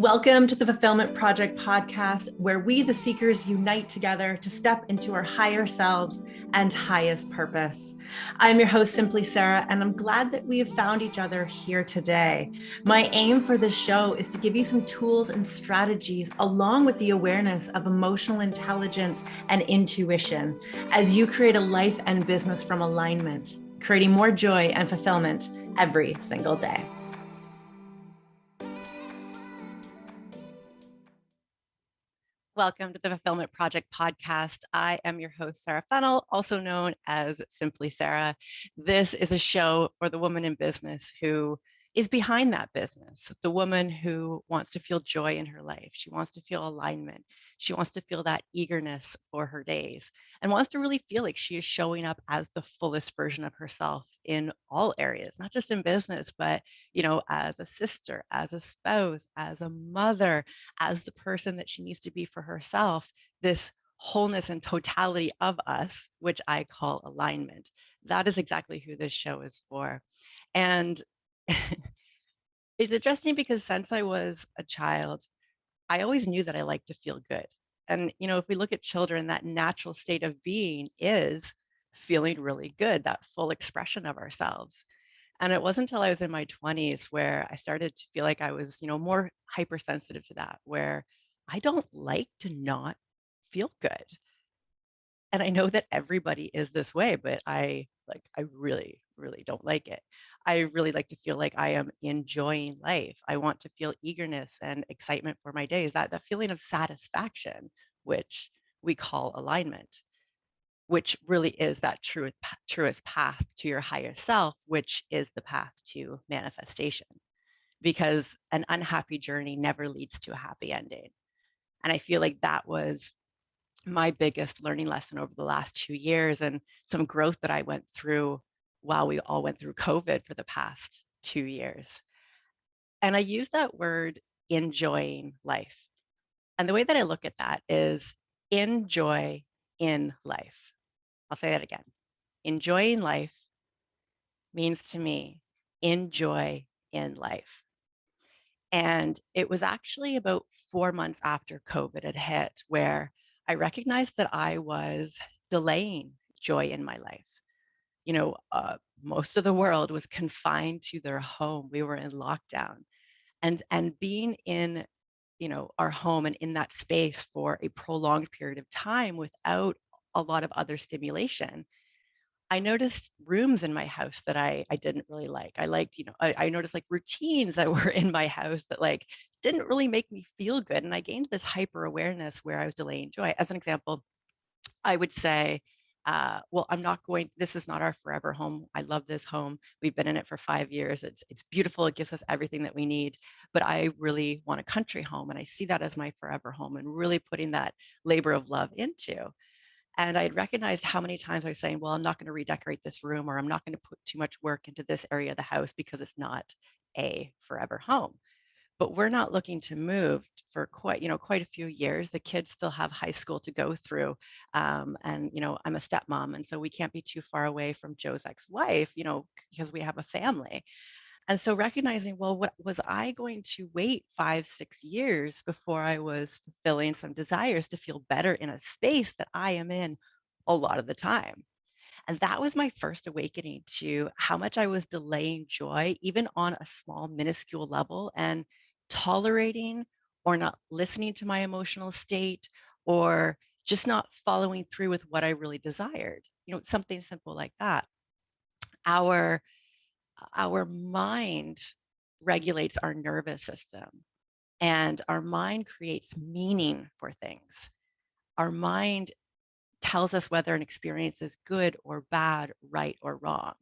Welcome to the Fulfillment Project podcast, where we, the seekers, unite together to step into our higher selves and highest purpose. I'm your host, Simply Sara, and I'm glad that we have found each other here today. My aim for this show is to give you some tools and strategies along with the awareness of emotional intelligence and intuition as you create a life and business from alignment, creating more joy and fulfillment every single day. Welcome to the Fulfillment Project podcast. I am your host, Sara, also known as Simply Sara. This is a show for the woman in business who is behind that business, the woman who wants to feel joy in her life. She wants to feel alignment. She wants to feel that eagerness for her days and wants to really feel like she is showing up as the fullest version of herself in all areas, not just in business, but, as a sister, as a spouse, as a mother, as the person that she needs to be for herself, this wholeness and totality of us, which I call alignment. That is exactly who this show is for. And it's interesting because since I was a child, I always knew that I liked to feel good. And, if we look at children, that natural state of being is feeling really good, that full expression of ourselves. And it wasn't until I was in my 20s where I started to feel like I was, more hypersensitive to that, where I don't like to not feel good. And I know that everybody is this way, but I really, really don't like it. I really like to feel like I am enjoying life. I want to feel eagerness and excitement for my days, that feeling of satisfaction, which we call alignment, which really is that truest path to your higher self, which is the path to manifestation. Because an unhappy journey never leads to a happy ending. And I feel like that was my biggest learning lesson over the last 2 years, and some growth that I went through while we all went through COVID for the past 2 years. And I use that word enjoying life. And the way that I look at that is enjoy in life. I'll say that again. Enjoying life means to me enjoy in life. And it was actually about 4 months after COVID had hit where I recognized that I was delaying joy in my life. Most of the world was confined to their home. We were in lockdown, and being in, our home and in that space for a prolonged period of time without a lot of other stimulation. I noticed rooms in my house that I didn't really like. I liked, I noticed like routines that were in my house that like didn't really make me feel good. And I gained this hyper awareness where I was delaying joy. As an example, I would say, well, this is not our forever home. I love this home. We've been in it for 5 years. It's beautiful. It gives us everything that we need. But I really want a country home. And I see that as my forever home and really putting that labor of love into. And I had recognized how many times I was saying, well, I'm not going to redecorate this room, or I'm not going to put too much work into this area of the house because it's not a forever home. But we're not looking to move for quite a few years. The kids still have high school to go through. And, I'm a stepmom. And so we can't be too far away from Joe's ex-wife, because we have a family. And so recognizing, well, what was I going to wait 5, 6 years before I was fulfilling some desires to feel better in a space that I am in a lot of the time? And that was my first awakening to how much I was delaying joy, even on a small, minuscule level, and tolerating or not listening to my emotional state, or just not following through with what I really desired. Something simple like that. Our our mind regulates our nervous system, and our mind creates meaning for things. Our mind tells us whether an experience is good or bad, right or wrong.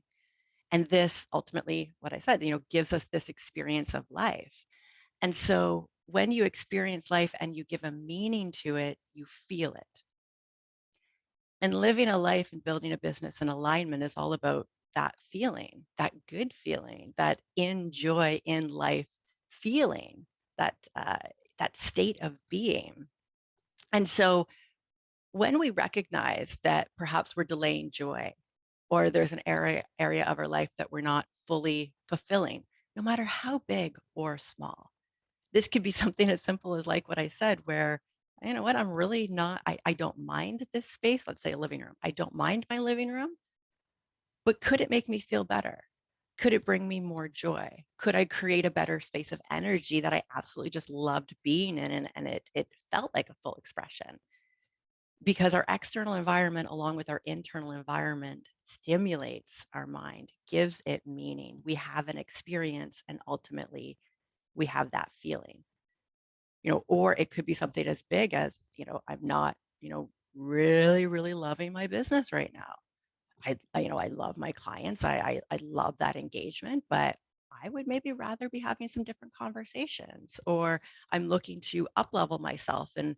And this ultimately, what I said, gives us this experience of life. And so when you experience life and you give a meaning to it, you feel it. And living a life and building a business in alignment is all about that feeling, that good feeling, that enjoy in life feeling, that state of being. And so when we recognize that perhaps we're delaying joy, or there's an area of our life that we're not fully fulfilling, no matter how big or small, This could be something as simple as like what I said, where, you know what, I'm really not, I don't mind this space, let's say a living room. I don't mind my living room, but could it make me feel better? Could it bring me more joy? Could I create a better space of energy that I absolutely just loved being in, and it felt like a full expression? Because our external environment, along with our internal environment, stimulates our mind, gives it meaning. We have an experience, and ultimately we have that feeling. Or it could be something as big as, I'm not, really, really loving my business right now. I love my clients. I love that engagement, but I would maybe rather be having some different conversations, or I'm looking to up level myself and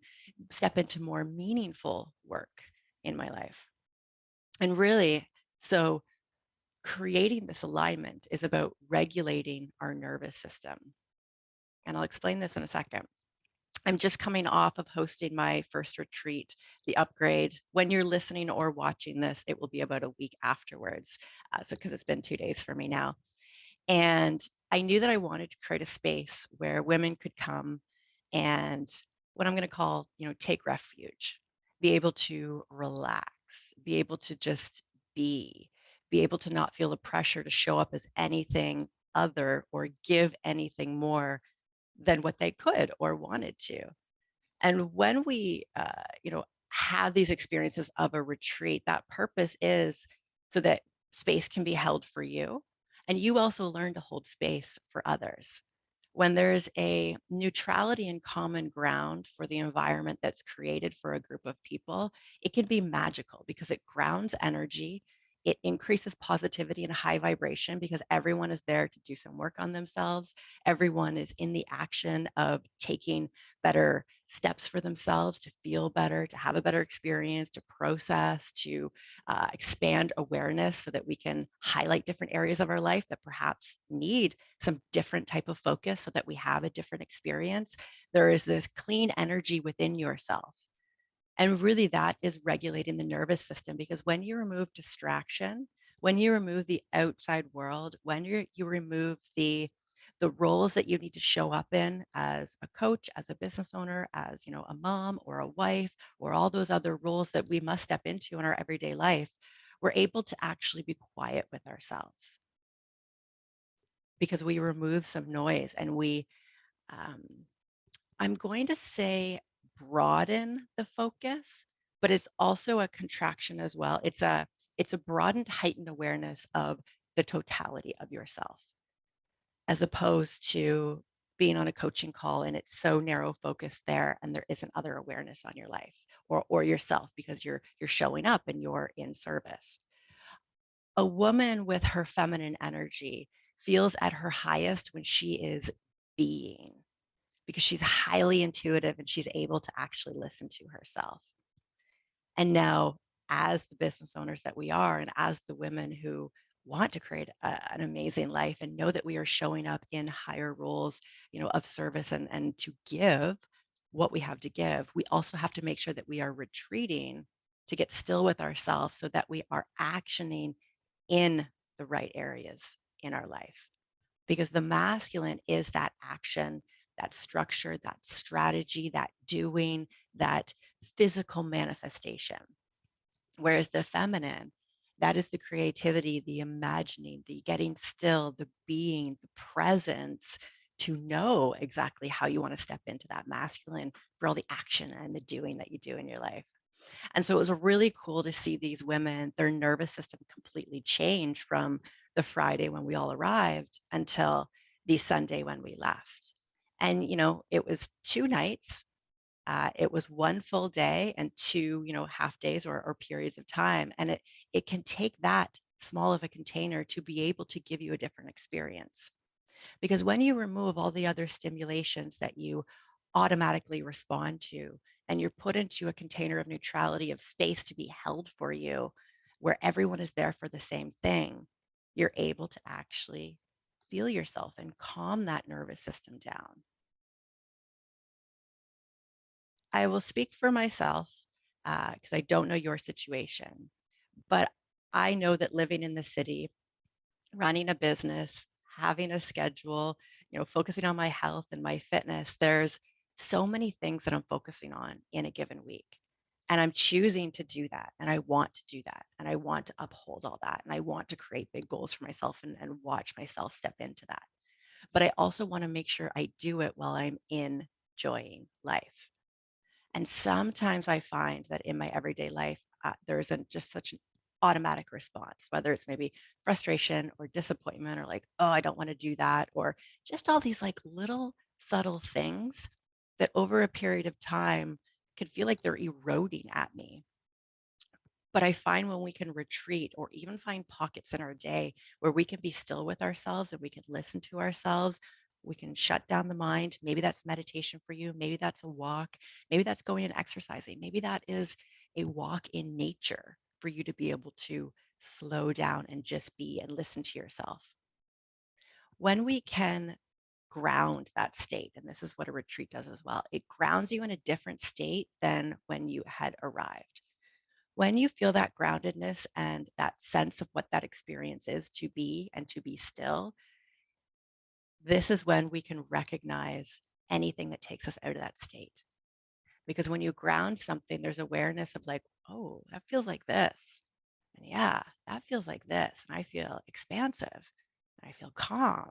step into more meaningful work in my life. And really, so creating this alignment is about regulating our nervous system. And I'll explain this in a second. I'm just coming off of hosting my first retreat, the upgrade. When you're listening or watching this, it will be about a week afterwards. So, because it's been 2 days for me now. And I knew that I wanted to create a space where women could come and what I'm going to call, take refuge, be able to relax, be able to just be able to not feel the pressure to show up as anything other or give anything more than what they could or wanted to. And when we, have these experiences of a retreat, that purpose is so that space can be held for you, and you also learn to hold space for others. When there's a neutrality and common ground for the environment that's created for a group of people, it can be magical because it grounds energy. It increases positivity and high vibration because everyone is there to do some work on themselves. Everyone is in the action of taking better steps for themselves to feel better, to have a better experience, to process, to expand awareness so that we can highlight different areas of our life that perhaps need some different type of focus so that we have a different experience. There is this clean energy within yourself. And really, that is regulating the nervous system because when you remove distraction, when you remove the outside world, when you remove the roles that you need to show up in as a coach, as a business owner, as a mom or a wife, or all those other roles that we must step into in our everyday life, we're able to actually be quiet with ourselves because we remove some noise and we um, I'm going to say broaden the focus, but it's also a contraction as well. It's a broadened, heightened awareness of the totality of yourself, as opposed to being on a coaching call and it's so narrow focused there and there isn't other awareness on your life or yourself because you're showing up and you're in service. A woman with her feminine energy feels at her highest when she is being, because she's highly intuitive and she's able to actually listen to herself. And now, as the business owners that we are, and as the women who want to create an amazing life and know that we are showing up in higher roles, of service and to give what we have to give, we also have to make sure that we are retreating to get still with ourselves so that we are actioning in the right areas in our life, because the masculine is that action, that structure, that strategy, that doing, that physical manifestation. Whereas the feminine, that is the creativity, the imagining, the getting still, the being, the presence to know exactly how you want to step into that masculine for all the action and the doing that you do in your life. And so it was really cool to see these women, their nervous system completely change from the Friday when we all arrived until the Sunday when we left. And, it was 2 nights. It was one full day and two, half days or periods of time. And it can take that small of a container to be able to give you a different experience. Because when you remove all the other stimulations that you automatically respond to, and you're put into a container of neutrality, of space to be held for you, where everyone is there for the same thing, you're able to actually feel yourself and calm that nervous system down. I will speak for myself because I don't know your situation, but I know that living in the city, running a business, having a schedule, focusing on my health and my fitness, there's so many things that I'm focusing on in a given week. And I'm choosing to do that. And I want to do that. And I want to uphold all that. And I want to create big goals for myself and watch myself step into that. But I also want to make sure I do it while I'm enjoying life. And sometimes I find that in my everyday life, there's just such an automatic response, whether it's maybe frustration or disappointment or like, oh, I don't want to do that, or just all these like little subtle things that over a period of time can feel like they're eroding at me. But I find when we can retreat or even find pockets in our day where we can be still with ourselves and we can listen to ourselves, we can shut down the mind. Maybe that's meditation for you. Maybe that's a walk. Maybe that's going and exercising. Maybe that is a walk in nature for you to be able to slow down and just be and listen to yourself. When we can ground that state, and this is what a retreat does as well, it grounds you in a different state than when you had arrived. When you feel that groundedness and that sense of what that experience is to be and to be still, this is when we can recognize anything that takes us out of that state. Because when you ground something, there's awareness of like, oh, that feels like this. And yeah, that feels like this. And I feel expansive. And I feel calm.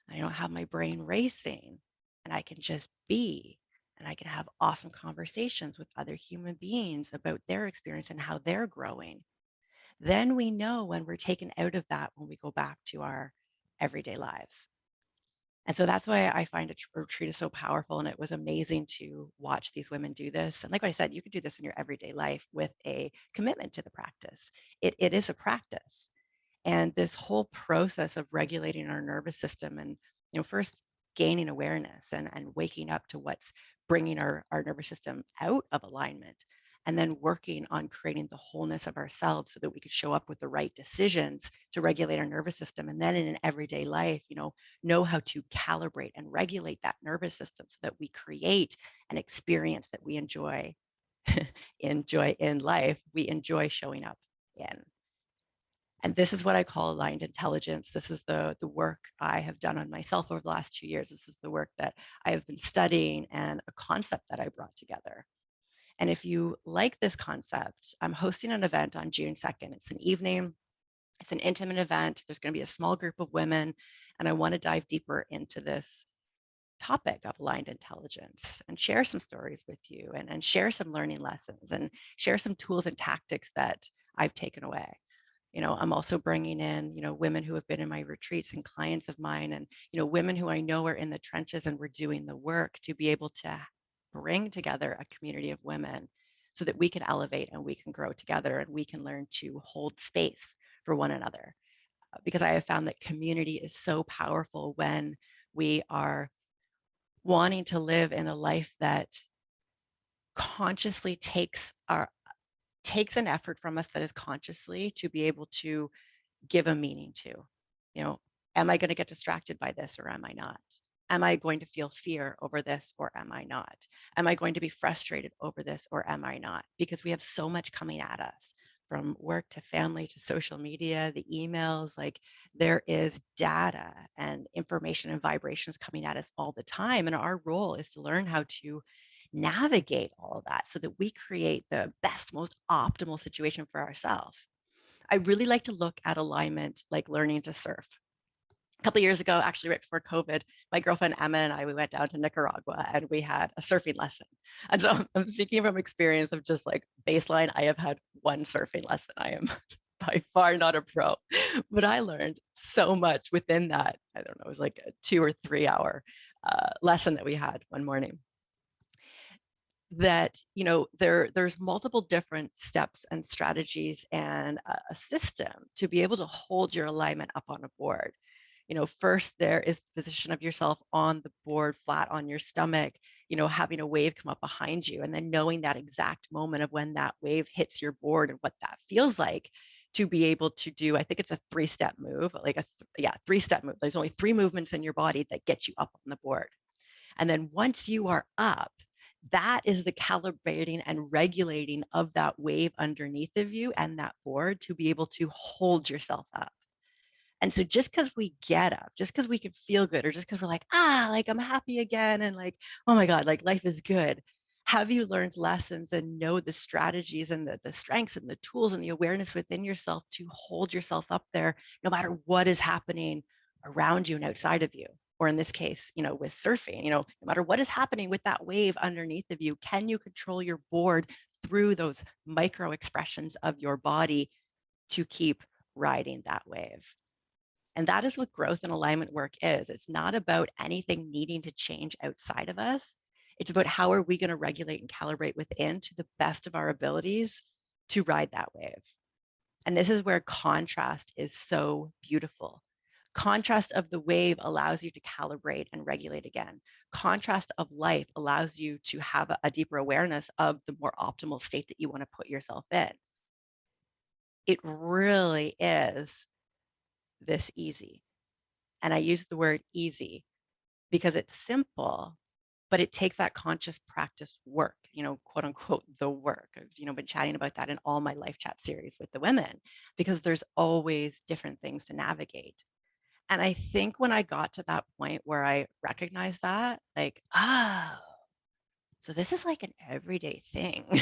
I don't have my brain racing. And I can just be. And I can have awesome conversations with other human beings about their experience and how they're growing. Then we know when we're taken out of that when we go back to our everyday lives. And so that's why I find a retreat is so powerful. And it was amazing to watch these women do this. And like I said, you could do this in your everyday life with a commitment to the practice. It is a practice. And this whole process of regulating our nervous system and, first gaining awareness and waking up to what's bringing our nervous system out of alignment, and then working on creating the wholeness of ourselves so that we could show up with the right decisions to regulate our nervous system. And then in an everyday life, know how to calibrate and regulate that nervous system so that we create an experience that we enjoy, enjoy in life, we enjoy showing up in. And this is what I call aligned intelligence. This is the work I have done on myself over the last 2 years. This is the work that I have been studying and a concept that I brought together. And if you like this concept, I'm hosting an event on June 2nd. It's an evening, it's an intimate event. There's going to be a small group of women, and I want to dive deeper into this topic of aligned intelligence and share some stories with you and share some learning lessons and share some tools and tactics that I've taken away. I'm also bringing in, women who have been in my retreats and clients of mine and, women who I know are in the trenches and we're doing the work to be able to bring together a community of women so that we can elevate and we can grow together and we can learn to hold space for one another. Because I have found that community is so powerful when we are wanting to live in a life that consciously takes an effort from us that is consciously to be able to give a meaning to. You know, am I going to get distracted by this or am I not? Am I going to feel fear over this or am I not? Am I going to be frustrated over this or am I not? Because we have so much coming at us from work to family to social media, the emails, like there is data and information and vibrations coming at us all the time. And our role is to learn how to navigate all of that so that we create the best, most optimal situation for ourselves. I really like to look at alignment like learning to surf. A couple of years ago, actually right before COVID, my girlfriend Emma and I, we went down to Nicaragua and we had a surfing lesson. And so I'm speaking from experience of just like baseline, I have had one surfing lesson. I am by far not a pro, but I learned so much within that. I don't know, it was like a 2 or 3 hour lesson that we had one morning that there's multiple different steps and strategies and a system to be able to hold your alignment up on a board. First there is the position of yourself on the board flat on your stomach, having a wave come up behind you and then knowing that exact moment of when that wave hits your board and what that feels like to be able to do, I think it's a 3-step move, like a 3-step move. There's only 3 movements in your body that get you up on the board. And then once you are up, that is the calibrating and regulating of that wave underneath of you and that board to be able to hold yourself up. And so just because we get up, just because we can feel good, or just because we're like, like I'm happy again, and like, oh my God, like life is good. Have you learned lessons and know the strategies and the strengths and the tools and the awareness within yourself to hold yourself up there, no matter what is happening around you and outside of you? Or in this case, with surfing, no matter what is happening with that wave underneath of you, can you control your board through those micro expressions of your body to keep riding that wave? And that is what growth and alignment work is. It's not about anything needing to change outside of us. It's about how are we going to regulate and calibrate within to the best of our abilities to ride that wave. And this is where contrast is so beautiful. Contrast of the wave allows you to calibrate and regulate again. Contrast of life allows you to have a deeper awareness of the more optimal state that you want to put yourself in. It really is this easy. And I use the word easy because it's simple, but it takes that conscious practice work, quote unquote, the work. I've been chatting about that in all my life chat series with the women, because there's always different things to navigate. And I think when I got to that point where I recognized that, like, so this is like an everyday thing.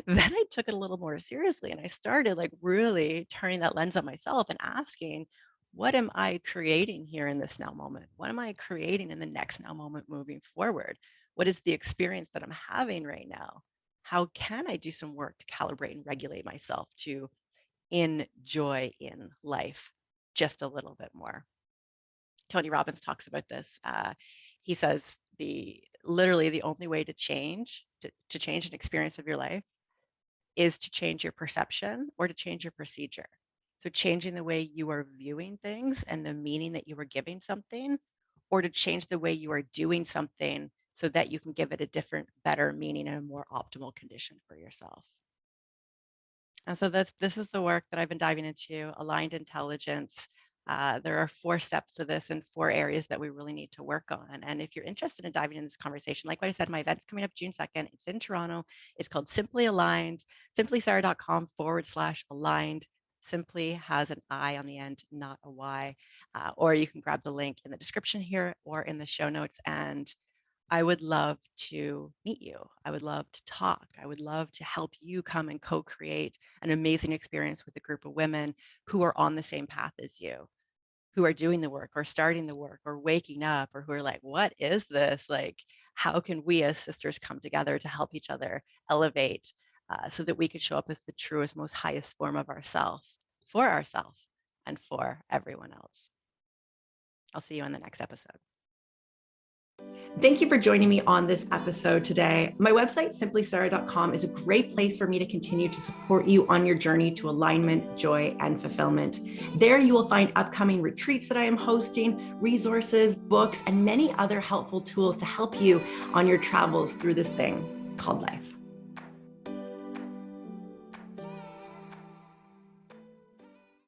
Then I took it a little more seriously, and I started like really turning that lens on myself and asking, what am I creating here in this now moment? What am I creating in the next now moment moving forward? What is the experience that I'm having right now? How can I do some work to calibrate and regulate myself to enjoy in life just a little bit more? Tony Robbins talks about this. He says literally the only way to change an experience of your life is to change your perception or to change your procedure. So changing the way you are viewing things and the meaning that you are giving something, or to change the way you are doing something so that you can give it a different, better meaning and a more optimal condition for yourself. And so this is the work that I've been diving into, aligned intelligence. There are 4 steps to this and 4 areas that we really need to work on. And if you're interested in diving in this conversation, like what I said, my event's coming up June 2nd. It's in Toronto. It's called Simply Aligned, simplysara.com/aligned. Simply has an I on the end, not a Y. Or you can grab the link in the description here or in the show notes. And I would love to meet you. I would love to talk. I would love to help you come and co-create an amazing experience with a group of women who are on the same path as you, who are doing the work or starting the work or waking up, or who are like, what is this? Like, how can we as sisters come together to help each other elevate so that we can show up as the truest, most highest form of ourselves, for ourselves and for everyone else. I'll see you in the next episode. Thank you for joining me on this episode today. My website, simplysara.com, is a great place for me to continue to support you on your journey to alignment, joy, and fulfillment. There you will find upcoming retreats that I am hosting, resources, books, and many other helpful tools to help you on your travels through this thing called life.